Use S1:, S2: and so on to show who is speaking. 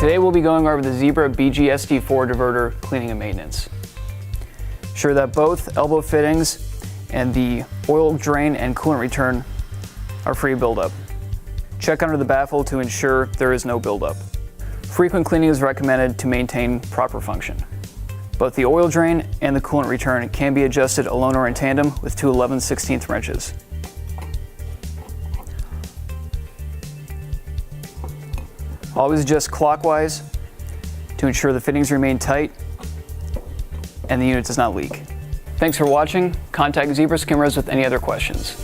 S1: Today we'll be going over the Zebra BGST4 Diverter cleaning and maintenance. Ensure that both elbow fittings and the oil drain and coolant return are free of buildup. Check under the baffle to ensure there is no buildup. Frequent cleaning is recommended to maintain proper function. Both the oil drain and the coolant return can be adjusted alone or in tandem with two 11/16 wrenches. Always adjust clockwise to ensure the fittings remain tight and the unit does not leak. Thanks for watching. Contact Zebra Skimmers with any other questions.